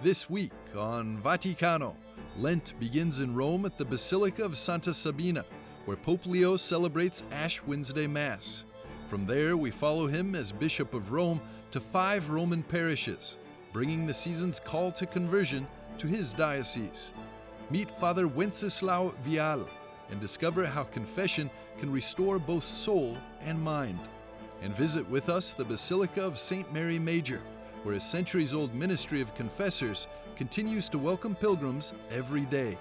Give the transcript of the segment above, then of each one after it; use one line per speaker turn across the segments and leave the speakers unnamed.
This week on Vaticano, Lent begins in Rome at the Basilica of Santa Sabina, where Pope Leo celebrates Ash Wednesday Mass. From there, we follow him as Bishop of Rome to 5 Roman parishes, bringing the season's call to conversion to his diocese. Meet Father Wenceslao Vial and discover how confession can restore both soul and mind. And visit with us the Basilica of Santa Maria Maggiore, where a centuries-old ministry of confessors continues to welcome pilgrims every day.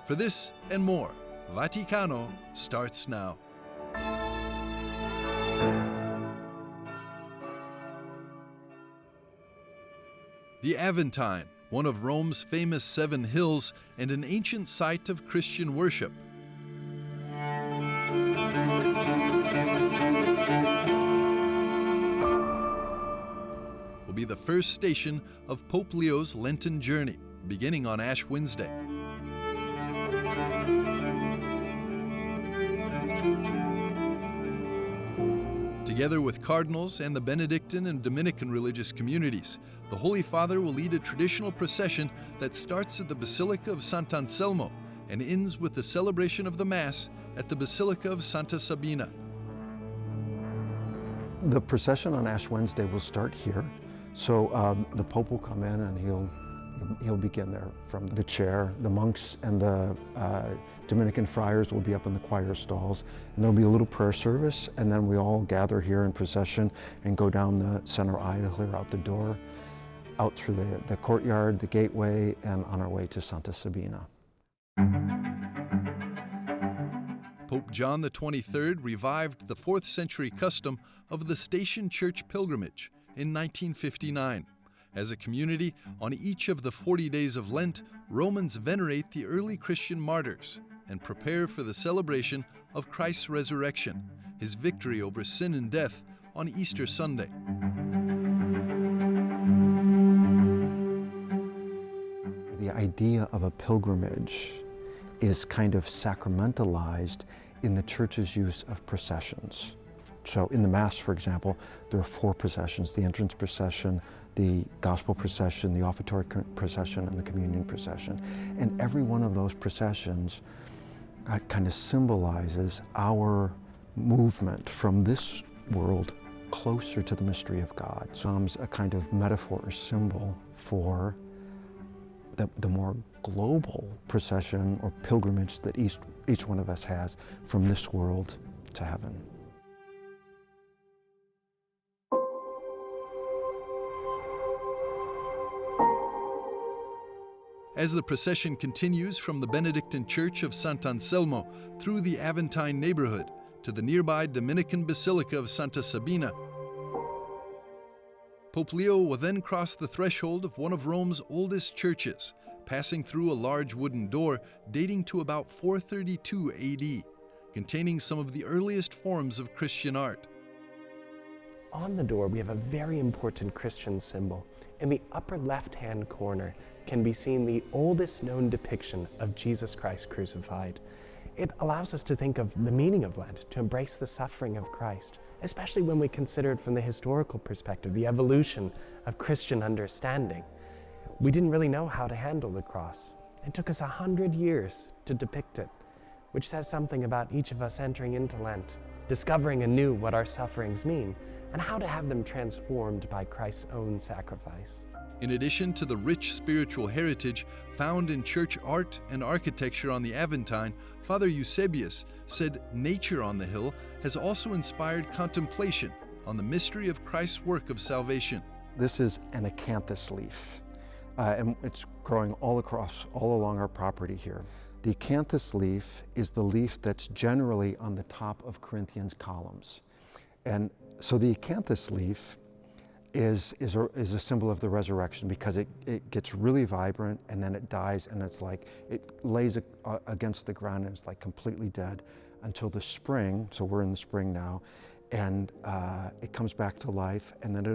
For this and more, Vaticano starts now. The Aventine, one of Rome's famous 7 hills and an ancient site of Christian worship. Will be the first station of Pope Leo's Lenten journey, beginning on Ash Wednesday. Together with cardinals and the Benedictine and Dominican religious communities, the Holy Father will lead a traditional procession that starts at the Basilica of Sant'Anselmo and ends with the celebration of the Mass at the Basilica of Santa Sabina.
The procession on Ash Wednesday will start here. So the Pope will come in and he'll begin there from the chair. The monks and the Dominican friars will be up in the choir stalls, and there'll be a little prayer service, and then we all gather here in procession and go down the center aisle here out the door, out through the courtyard, the gateway, and on our way to Santa Sabina.
Pope John XXIII revived the 4th century custom of the Station Church pilgrimage in 1959. As a community, on each of the 40 days of Lent, Romans venerate the early Christian martyrs and prepare for the celebration of Christ's resurrection, his victory over sin and death on Easter Sunday.
The idea of a pilgrimage is kind of sacramentalized in the Church's use of processions. So in the Mass, for example, there are 4 processions: the entrance procession, the gospel procession, the offertory procession, and the communion procession. And every one of those processions kind of symbolizes our movement from this world closer to the mystery of God. So it's a kind of metaphor or symbol for the more global procession or pilgrimage that each one of us has from this world to heaven.
As the procession continues from the Benedictine Church of Sant'Anselmo through the Aventine neighborhood to the nearby Dominican Basilica of Santa Sabina, Pope Leo will then cross the threshold of one of Rome's oldest churches, passing through a large wooden door dating to about 432 AD, containing some of the earliest forms of Christian art.
On the door, we have a very important Christian symbol. In the upper left-hand corner can be seen the oldest known depiction of Jesus Christ crucified. It allows us to think of the meaning of Lent, to embrace the suffering of Christ, especially when we consider it from the historical perspective, the evolution of Christian understanding. We didn't really know how to handle the cross. It took us 100 years to depict it, which says something about each of us entering into Lent, discovering anew what our sufferings mean, and how to have them transformed by Christ's own sacrifice.
In addition to the rich spiritual heritage found in church art and architecture on the Aventine, Father Eusebius said nature on the hill has also inspired contemplation on the mystery of Christ's work of salvation.
This is an acanthus leaf, and it's growing all along our property here. The acanthus leaf is the leaf that's generally on the top of Corinthians columns. And so the acanthus leaf is a symbol of the resurrection, because it gets really vibrant and then it dies, and it's like it lays against the ground and it's like completely dead until the spring. So we're in the spring now, and it comes back to life, and then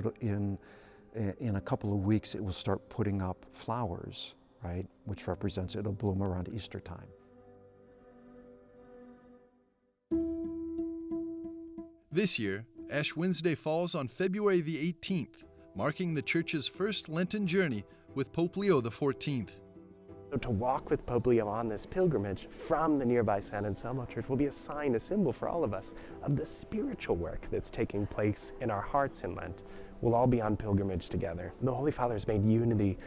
in a couple of weeks it will start putting up flowers, right, which represents it'll bloom around Easter time.
This year, Ash Wednesday falls on February the 18th, marking the Church's first Lenten journey with Pope Leo XIV.
So to walk with Pope Leo on this pilgrimage from the nearby Sant'Anselmo Church will be a sign, a symbol for all of us of the spiritual work that's taking place in our hearts in Lent. We'll all be on pilgrimage together. The Holy Father has made unity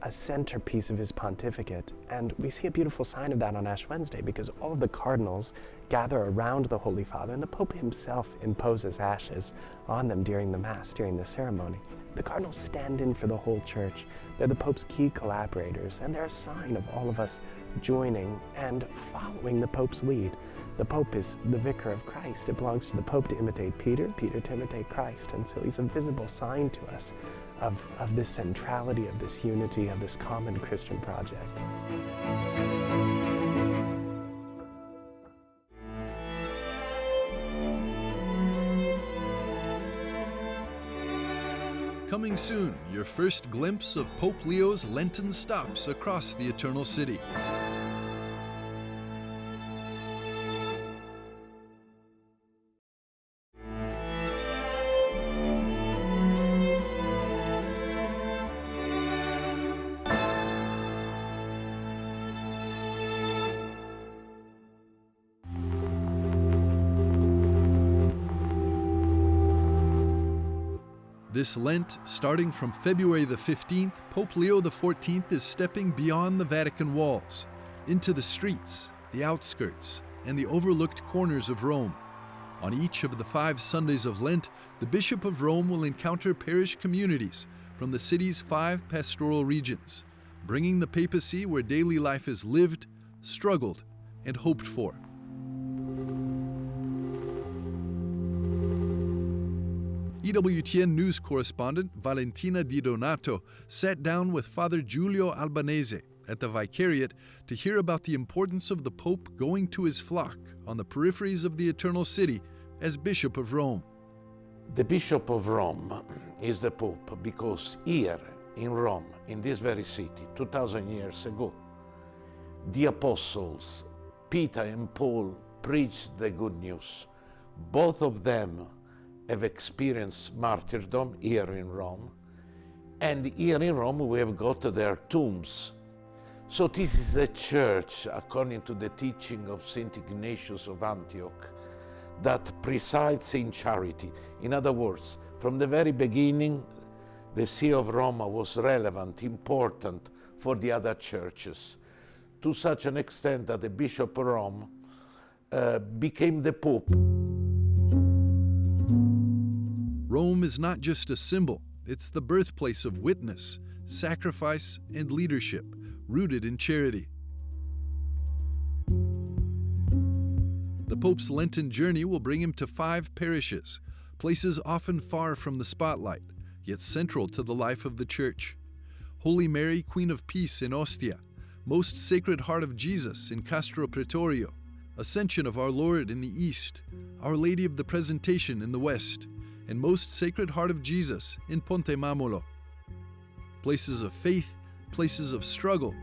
a centerpiece of his pontificate, and we see a beautiful sign of that on Ash Wednesday because all of the cardinals gather around the Holy Father, and the Pope himself imposes ashes on them during the Mass, during the ceremony. The cardinals stand in for the whole Church. They're the Pope's key collaborators, and they're a sign of all of us joining and following the Pope's lead. The Pope is the vicar of Christ. It belongs to the Pope to imitate Peter, Peter to imitate Christ. And so he's a visible sign to us of this centrality, of this unity, of this common Christian project.
Coming soon, your first glimpse of Pope Leo's Lenten stops across the Eternal City. This Lent, starting from February the 15th, Pope Leo XIV is stepping beyond the Vatican walls, into the streets, the outskirts, and the overlooked corners of Rome. On each of the 5 Sundays of Lent, the Bishop of Rome will encounter parish communities from the city's 5 pastoral regions, bringing the papacy where daily life is lived, struggled, and hoped for. EWTN news correspondent Valentina Di Donato sat down with Father Giulio Albanese at the Vicariate to hear about the importance of the Pope going to his flock on the peripheries of the Eternal City as Bishop of Rome.
The Bishop of Rome is the Pope because here in Rome, in this very city, 2,000 years ago, the apostles, Peter and Paul, preached the good news. Both of them have experienced martyrdom here in Rome, and here in Rome we have got their tombs. So this is a church, according to the teaching of St. Ignatius of Antioch, that presides in charity. In other words, from the very beginning, the See of Rome was relevant, important for the other churches, to such an extent that the Bishop of Rome became the Pope.
Rome is not just a symbol, it's the birthplace of witness, sacrifice, and leadership, rooted in charity. The Pope's Lenten journey will bring him to 5 parishes, places often far from the spotlight, yet central to the life of the Church. Holy Mary, Queen of Peace in Ostia, Most Sacred Heart of Jesus in Castro Pretorio, Ascension of Our Lord in the East, Our Lady of the Presentation in the West, and Most Sacred Heart of Jesus in Ponte Mammolo. Places of faith, places of struggle,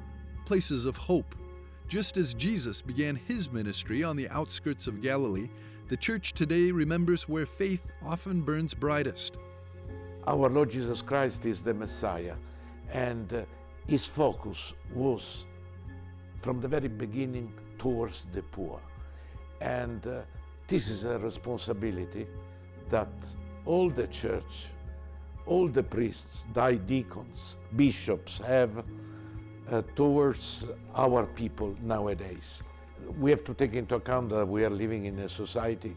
places of hope. Just as Jesus began his ministry on the outskirts of Galilee, the Church today remembers where faith often burns brightest.
Our Lord Jesus Christ is the Messiah, and his focus was from the very beginning towards the poor. And this is a responsibility that all the Church, all the priests, deacons, bishops have towards our people nowadays. We have to take into account that we are living in a society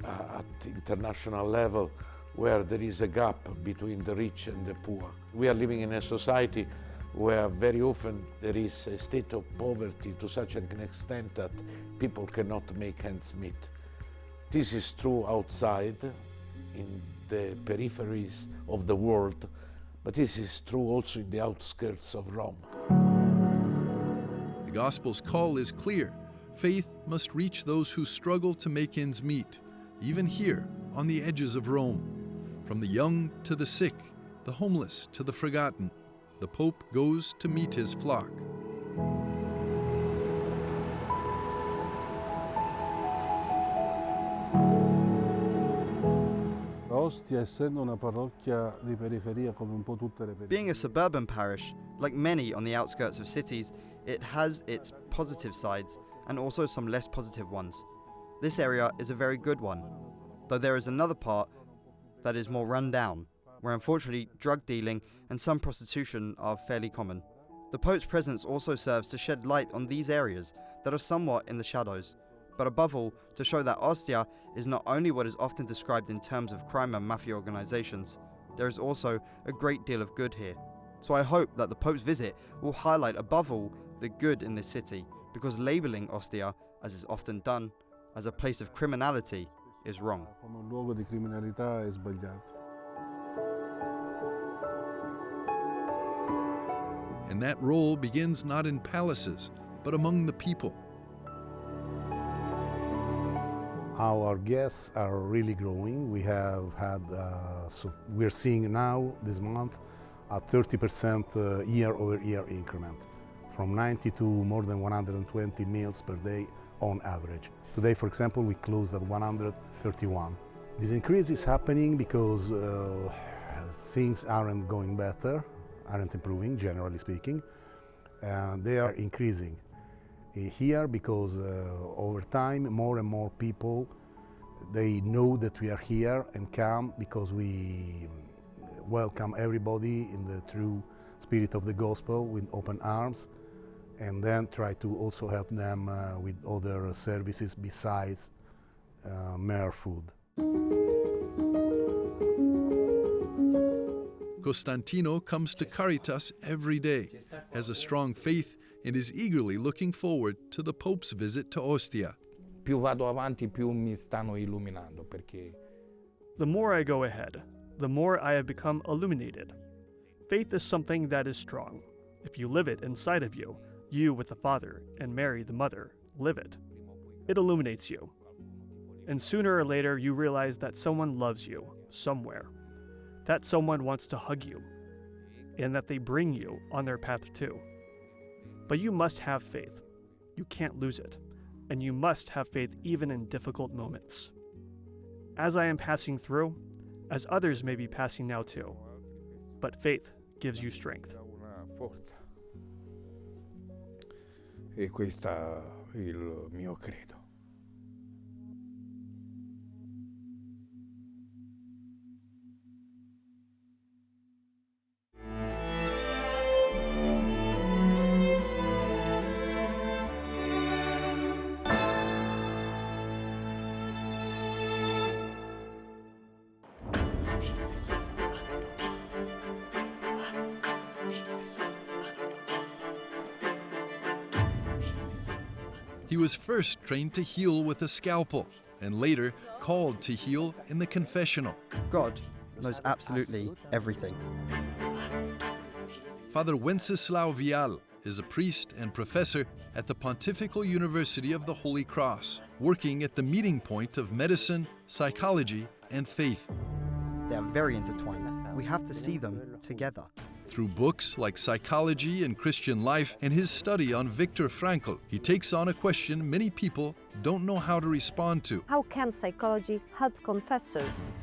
at international level where there is a gap between the rich and the poor. We are living in a society where very often there is a state of poverty to such an extent that people cannot make ends meet. This is true outside, in the peripheries of the world, but this is true also in the outskirts of Rome.
The Gospel's call is clear. Faith must reach those who struggle to make ends meet, even here on the edges of Rome. From the young to the sick, the homeless to the forgotten, the Pope goes to meet his flock.
Ostia, essendo una parrocchia di periferia come un po' tutte le periferie.
Being a suburban parish,
Like many on the outskirts of cities, it has its positive sides and also some less positive ones. This area is a very good one, though there is another part that is more run down, where unfortunately drug dealing and some prostitution are fairly common. The Pope's presence also serves to shed light on these areas that are somewhat in the shadows, but above all to show that Ostia is not only what is often described in terms of crime and mafia organizations, there is also a great deal of good here. So I hope that the Pope's visit will highlight above all the good in this city, because labeling Ostia, as is often done, as a place of criminality is wrong.
Come un luogo di criminalità è sbagliato.
And that role begins not in palaces, but among the people.
Our guests are really growing. We have had, we're seeing now, this month, a 30% year-over-year increment, from 90 to more than 120 meals per day on average. Today, for example, we closed at 131. This increase is happening because things aren't going better, aren't improving, generally speaking. They are increasing here because over time, more and more people, they know that we are here and come because we welcome everybody in the true spirit of the gospel with open arms, and then try to also help them with other services besides mere food.
Costantino comes to Caritas every day, has a strong faith, and is eagerly looking forward to the Pope's visit to Ostia.
Più vado avanti, più mi stanno illuminando, perché
The more I go ahead, the more I have become illuminated. Faith is something that is strong. If you live it inside of you, you with the Father and Mary the Mother live it. It illuminates you. And sooner or later you realize that someone loves you somewhere. That someone wants to hug you, and that they bring you on their path too. But you must have faith. You can't lose it. And you must have faith even in difficult moments. As I am passing through, as others may be passing now too. But faith gives you strength.
una forza. E questo è il mio credo.
He was first trained to heal with a scalpel, and later called to heal in the confessional.
God knows absolutely everything.
Father Wenceslao Vial is a priest and professor at the Pontifical University of the Holy Cross, working at the meeting point of medicine, psychology, and faith.
They are very intertwined. We have to see them together.
Through books like Psychology and Christian Life and his study on Viktor Frankl, he takes on a question many people don't know how to respond to.
How can psychology help confessors?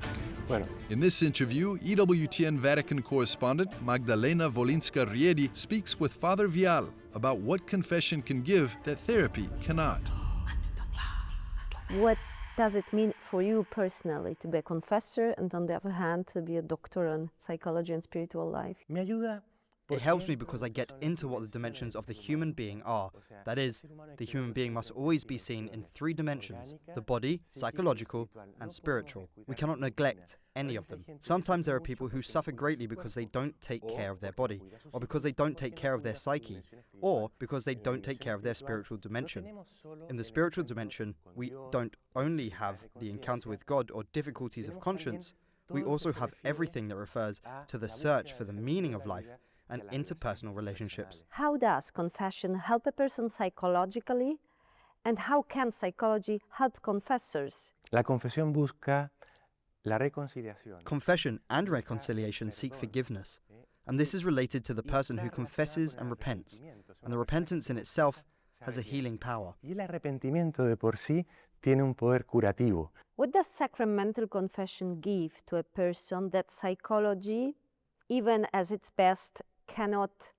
In this interview, EWTN Vatican correspondent Magdalena Wolinska-Riedi speaks with Father Vial about what confession can give that therapy cannot.
What does it mean for you personally to be a confessor and on the other hand to be a doctor on psychology and spiritual life?
It helps me because I get into what the dimensions of the human being are. That is, the human being must always be seen in three dimensions: the body, psychological, and spiritual. We cannot neglect any of them. Sometimes there are people who suffer greatly because they don't take care of their body, or because they don't take care of their psyche, or because they don't take care of their spiritual dimension. In the spiritual dimension, we don't only have the encounter with God or difficulties of conscience, we also have everything that refers to the search for the meaning of life and interpersonal relationships.
How does confession help a person psychologically, and how can psychology help confessors?
La confesión busca la reconciliación.
Confession and reconciliation seek forgiveness, and this is related to the person who confesses and repents, and the repentance in itself has a healing power.
Y el arrepentimiento de por sí tiene un poder curativo.
What does sacramental confession give to a person that psychology, even as its best, cannot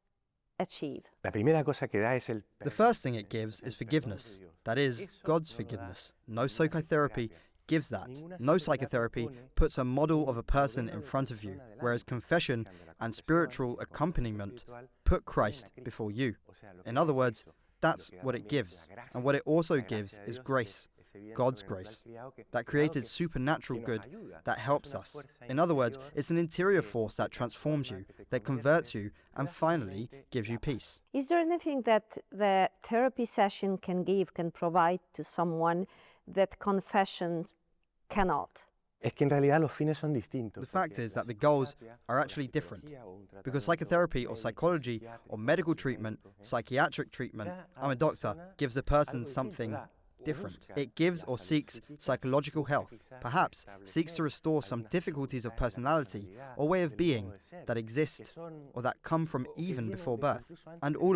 achieve?
The first thing it gives is forgiveness. That is, God's forgiveness. No psychotherapy gives that. No psychotherapy puts a model of a person in front of you, whereas confession and spiritual accompaniment put Christ before you. In other words, that's what it gives. And what it also gives is grace, God's grace, that created supernatural good that helps us. In other words, it's an interior force that transforms you, that converts you, and finally gives you peace.
Is there anything that the therapy session can provide to someone that confessions cannot?
The fact is that the goals are actually different. Because psychotherapy or psychology or medical treatment, psychiatric treatment, I'm a doctor, gives a person something different. It gives or seeks psychological health, perhaps seeks to restore some difficulties of personality or way of being that exist or that come from even before birth. And all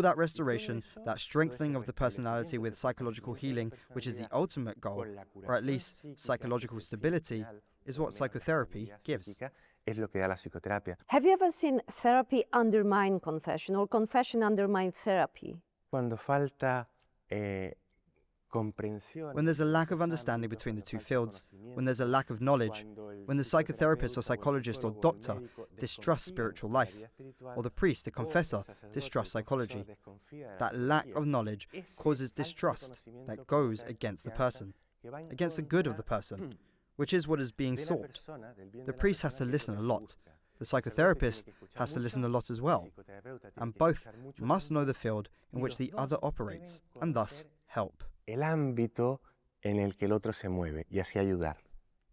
that restoration, that strengthening of the personality with psychological healing, which is the ultimate goal, or at least psychological stability, is what psychotherapy gives.
Have you ever seen therapy undermine confession or confession undermine therapy?
When there's a lack of understanding between the two fields, when there's a lack of knowledge, when the psychotherapist or psychologist or doctor distrusts spiritual life, or the priest, the confessor, distrusts psychology, that lack of knowledge causes distrust that goes against the person, against the good of the person, which is what is being sought. The priest has to listen a lot. The psychotherapist has to listen a lot as well. And both must know the field in which the other operates, and thus help.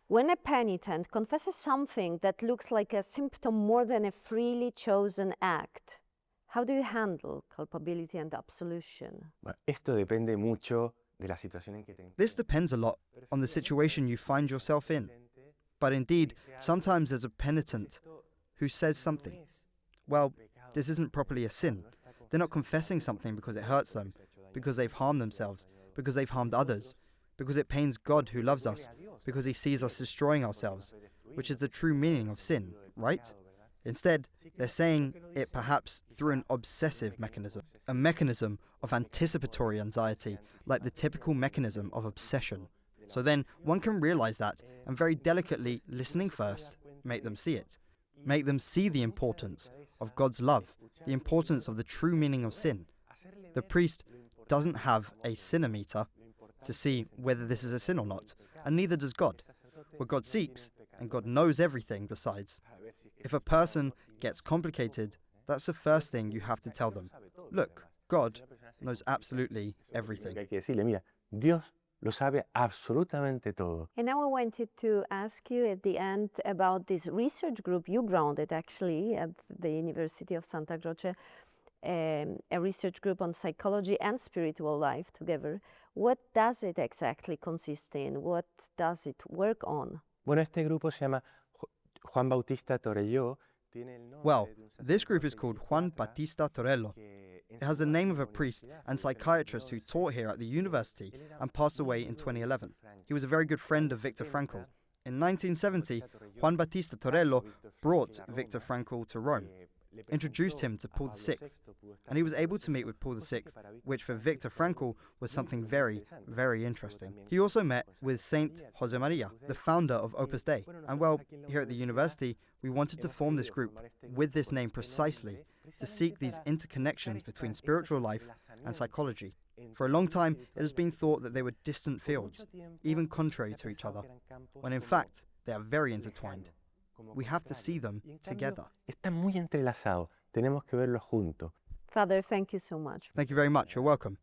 When a penitent confesses something that looks like a symptom more than a freely chosen act, how do you handle culpability and absolution?
This depends a lot on the situation you find yourself in. But indeed, sometimes there's a penitent who says something. Well, this isn't properly a sin. They're not confessing something because it hurts them, because they've harmed themselves, because they've harmed others, because it pains God who loves us, because he sees us destroying ourselves, which is the true meaning of sin, right? Instead, they're saying it perhaps through an obsessive mechanism, a mechanism of anticipatory anxiety, like the typical mechanism of obsession. So then one can realize that, and very delicately, listening first, make them see it. Make them see the importance of God's love, the importance of the true meaning of sin. The priest doesn't have a sinometer to see whether this is a sin or not, and neither does God. What God seeks, and God knows everything besides. If a person gets complicated, that's the first thing you have to tell them. Look, God knows absolutely everything.
And now I wanted to ask you at the end about this research group you grounded actually at the University of Santa Croce, a research group on psychology and spiritual life together. What does it exactly consist in? What does it work on?
Well, this group is called Juan Battista Torello. It has the name of a priest and psychiatrist who taught here at the university and passed away in 2011. He was a very good friend of Viktor Frankl. In 1970, Juan Battista Torello brought Viktor Frankl to Rome, introduced him to Paul VI, and he was able to meet with Paul VI, which for Viktor Frankl was something very, very interesting. He also met with Saint Jose Maria, the founder of Opus Dei, and well, here at the university, we wanted to form this group with this name precisely to seek these interconnections between spiritual life and psychology. For a long time, it has been thought that they were distant fields, even contrary to each other, when in fact, they are very intertwined. We have to see them together.
Father, thank you so much.
Thank you very much. You're welcome.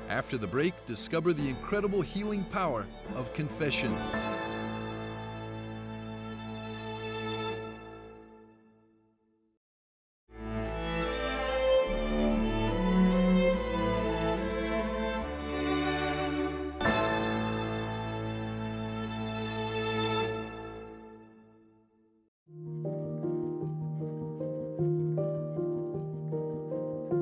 After the break, discover the incredible healing power of confession.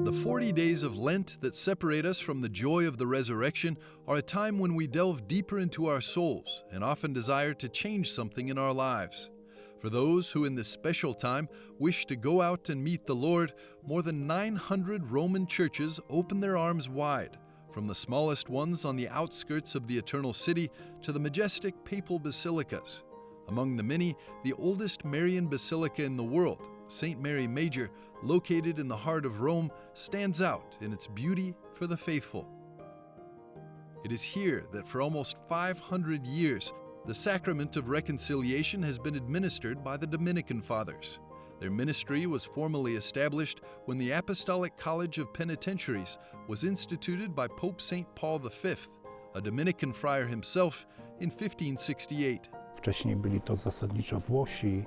The 40 days of Lent that separate us from the joy of the resurrection are a time when we delve deeper into our souls and often desire to change something in our lives. For those who in this special time wish to go out and meet the Lord, more than 900 Roman churches open their arms wide, from the smallest ones on the outskirts of the Eternal City to the majestic papal basilicas. Among the many, the oldest Marian basilica in the world, St. Mary Major, located in the heart of Rome, stands out in its beauty for the faithful. It is here that for almost 500 years, the sacrament of reconciliation has been administered by the Dominican Fathers. Their ministry was formally established when the Apostolic College of Penitentiaries was instituted by Pope St. Paul V, a Dominican friar himself, in 1568.
Wcześniej byli to zasadniczo Włosi,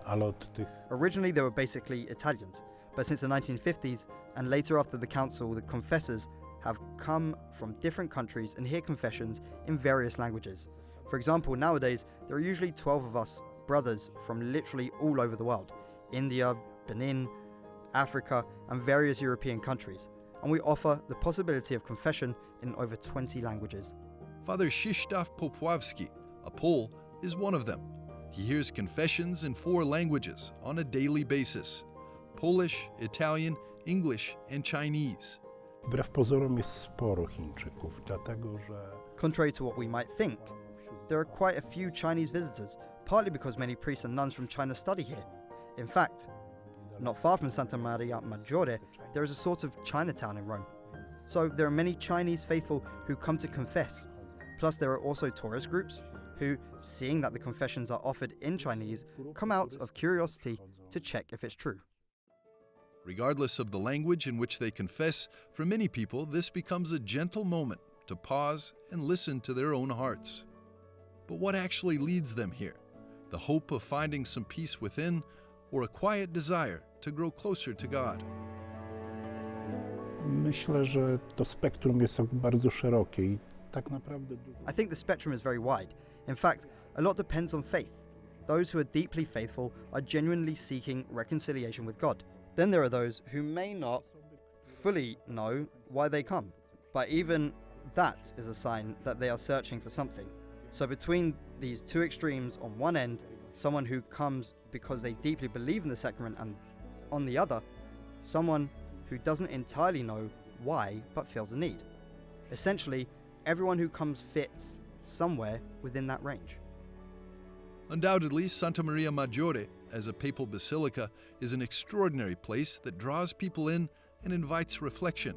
ale od tych...
Originally they were basically Italians, but since the 1950s and later after the council, the confessors have come from different countries and hear confessions in various languages. For example, nowadays there are usually 12 of us brothers from literally all over the world: India, Benin, Africa, and various European countries, and we offer the possibility of confession in over 20 languages.
Father Krzysztof Popławski, a Pole, is one of them. He hears confessions in 4 languages on a daily basis: Polish, Italian, English, and Chinese.
Wbrew pozorom jest sporo Chińczyków, dlatego że...
Contrary to what we might think, there are quite a few Chinese visitors, partly because many priests and nuns from China study here. In fact, not far from Santa Maria Maggiore, there is a sort of Chinatown in Rome. So there are many Chinese faithful who come to confess. Plus there are also tourist groups who, seeing that the confessions are offered in Chinese, come out of curiosity to check if it's true.
Regardless of the language in which they confess, for many people this becomes a gentle moment to pause and listen to their own hearts. But what actually leads them here? The hope of finding some peace within, or a quiet desire to grow closer to God?
Myślę, że to spektrum jest bardzo szerokie i tak naprawdę...
I think the spectrum is very wide. In fact, a lot depends on faith. Those who are deeply faithful are genuinely seeking reconciliation with God. Then there are those who may not fully know why they come, but even that is a sign that they are searching for something. So between these two extremes, on one end, someone who comes because they deeply believe in the sacrament, and on the other, someone who doesn't entirely know why but feels a need. Essentially, everyone who comes fits somewhere within that range.
Undoubtedly, Santa Maria Maggiore, as a papal basilica, is an extraordinary place that draws people in and invites reflection.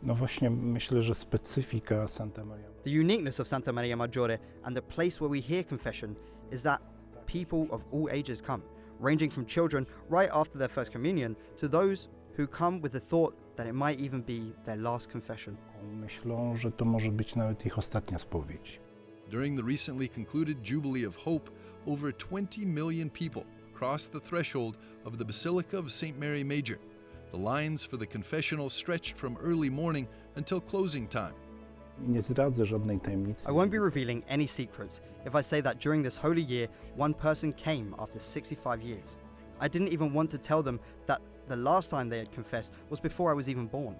No właśnie, myślę, że specyfika Santa Maria...
The uniqueness of Santa Maria Maggiore and the place where we hear confession is that people of all ages come, ranging from children right after their first communion to those who come with the thought that it might even be their last confession.
Myślą, że to może być nawet ich ostatnia spowiedź.
During the recently concluded Jubilee of Hope, over 20 million people crossed the threshold of the Basilica of St. Mary Major. The lines for the confessional stretched from early morning until closing time.
Nie zdradzę żadnej tajemnicy.
I won't be revealing any secrets if I say that during this holy year, one person came after 65 years. I didn't even want to tell them that the last time they had confessed was before I was even born.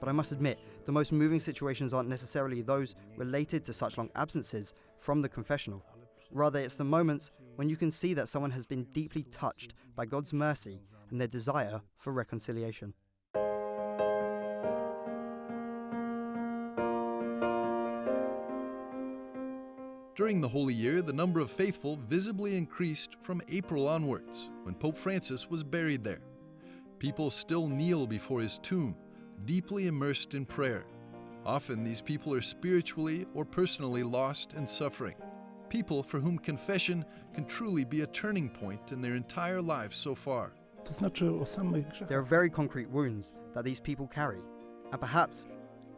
But I must admit, the most moving situations aren't necessarily those related to such long absences from the confessional. Rather, it's the moments when you can see that someone has been deeply touched by God's mercy and their desire for reconciliation.
During the Holy Year, the number of faithful visibly increased from April onwards, when Pope Francis was buried there. People still kneel before his tomb, deeply immersed in prayer. Often these people are spiritually or personally lost and suffering. People for whom confession can truly be a turning point in their entire lives so far.
To znaczy o samych grzechach.
There are very concrete wounds that these people carry, and perhaps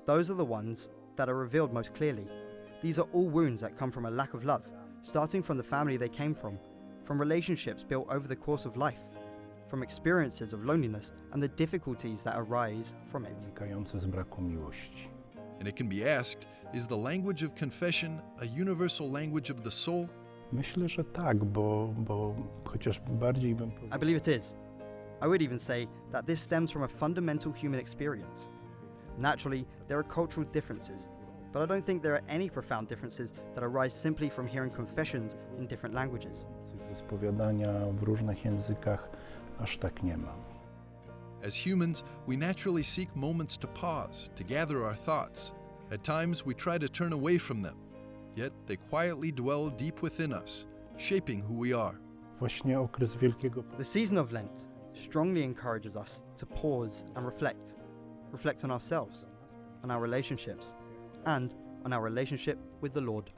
those are the ones that are revealed most clearly. These are all wounds that come from a lack of love, starting from the family they came from relationships built over the course of life, from experiences of loneliness and the difficulties that arise from it.
Wynikające z braku miłości.
And it can be asked, is the language of confession a universal language of the soul?
Myślę, że tak, bo chociaż bardziej bym powiedział...
I believe it is. I would even say that this stems from a fundamental human experience. Naturally, there are cultural differences, but I don't think there are any profound differences that arise simply from hearing confessions in different languages.
Ze spowiadania w różnych językach aż tak nie ma.
As humans, we naturally seek moments to pause, to gather our thoughts. At times, we try to turn away from them, yet they quietly dwell deep within us, shaping who we are.
Właśnie okres Wielkiego
The season of Lent strongly encourages us to pause and reflect. Reflect on ourselves, on our relationships, and on our relationship with the Lord.